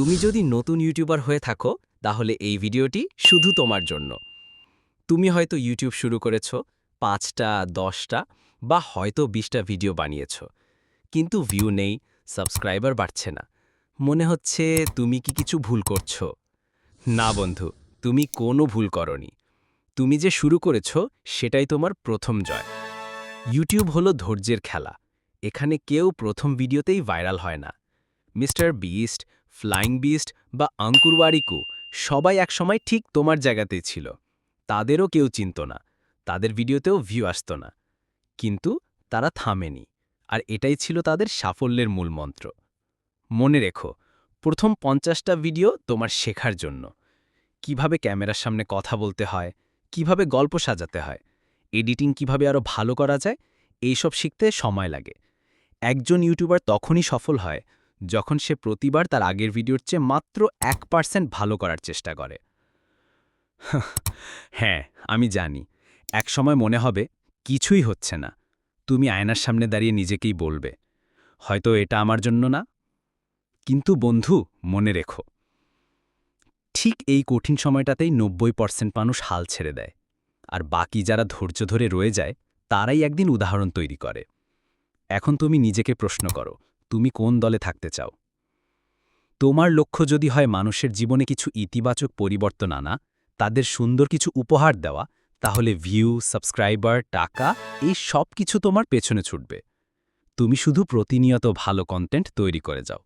তুমি যদি নতুন ইউটিউবার হয়ে থাকো তাহলে এই ভিডিওটি শুধু তোমার জন্য। তুমি হয়তো ইউটিউব শুরু করেছ ৫টা ১০টা বা হয়তো ২০টা ভিডিও বানিয়েছ, কিন্তু ভিউ নেই, সাবস্ক্রাইবার বাড়ছে না। মনে হচ্ছে তুমি কি কিছু ভুল করছো? না বন্ধু, তুমি কোনো ভুল করনি। তুমি যে শুরু করেছ সেটাই তোমার প্রথম জয়। ইউটিউব হলো ধৈর্যের খেলা। এখানে কেউ প্রথম ভিডিওতেই ভাইরাল হয় না। মিস্টার বিস্ট, ফ্লাইং বিস্ট বা আঙ্কুরওয়ারিকু সবাই একসময় ঠিক তোমার জায়গাতেই ছিল। তাদেরও কেউ চিনত না, তাদের ভিডিওতেও ভিউ আসত না, কিন্তু তারা থামেনি। আর এটাই ছিল তাদের সাফল্যের মূল মন্ত্র। মনে রেখো, প্রথম ৫০টা ভিডিও তোমার শেখার জন্য। কিভাবে ক্যামেরার সামনে কথা বলতে হয়, কিভাবে গল্প সাজাতে হয়, এডিটিং কিভাবে আরও ভালো করা যায়, এইসব শিখতে সময় লাগে। একজন ইউটিউবার তখনই সফল হয় যখন সে প্রতিবার তার আগের ভিডিওর চেয়ে মাত্র ১% ভালো করার চেষ্টা করে। হ্যাঁ, আমি জানি, একসময় মনে হবে কিছুই হচ্ছে না। তুমি আয়নার সামনে দাঁড়িয়ে নিজেকেই বলবে, হয়তো এটা আমার জন্য না। কিন্তু বন্ধু, মনে রেখো, ঠিক এই কঠিন সময়টাতেই ৯০% মানুষ হাল ছেড়ে দেয়। আর বাকি যারা ধৈর্য ধরে রয়ে যায়, তারাই একদিন উদাহরণ তৈরি করে। এখন তুমি নিজেকে প্রশ্ন করো, তুমি কোন দলে থাকতে চাও? তোমার লক্ষ্য যদি হয় মানুষের জীবনে কিছু ইতিবাচক পরিবর্তন আনা, তাদের সুন্দর কিছু উপহার দেওয়া, তাহলে ভিউ, সাবস্ক্রাইবার, টাকা এই সব কিছু তোমার পেছনে ছুটবে। তুমি শুধু প্রতিনিয়ত ভালো কন্টেন্ট তৈরি করে যাও।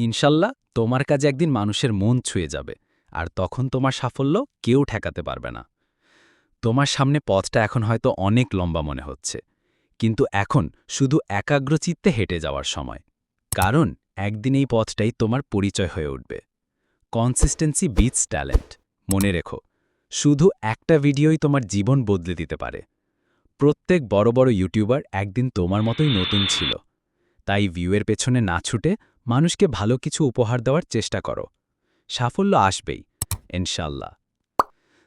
ইনশাল্লাহ তোমার কাজে একদিন মানুষের মন ছুঁয়ে যাবে, আর তখন তোমার সাফল্য কেউ ঠেকাতে পারবে না। তোমার সামনে পথটা এখন হয়তো অনেক লম্বা মনে হচ্ছে, কিন্তু এখন শুধু একাগ্রচিত্তে হেঁটে যাওয়ার সময়। কারণ একদিন এই পথটাই তোমার পরিচয় হয়ে উঠবে। Consistency beats talent. মনে রেখো, শুধু একটা ভিডিওই তোমার জীবন বদলে দিতে পারে। প্রত্যেক বড় বড় ইউটিউবার একদিন তোমার মতোই নতুন ছিল। তাই ভিউয়ের পেছনে না ছুটে মানুষকে ভালো কিছু উপহার দেওয়ার চেষ্টা করো। সাফল্য আসবেই, ইনশাল্লাহ।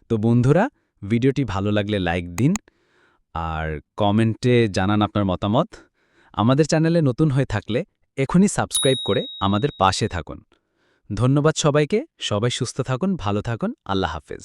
তো বন্ধুরা, ভিডিওটি ভালো লাগলে লাইক দিন, আর কমেন্টে জানান আপনার মতামত। আমাদের চ্যানেলে নতুন হয়ে থাকলে এখনই সাবস্ক্রাইব করে আমাদের পাশে থাকুন। ধন্যবাদ সবাইকে। সবাই সুস্থ থাকুন, ভালো থাকুন। আল্লাহ হাফেজ।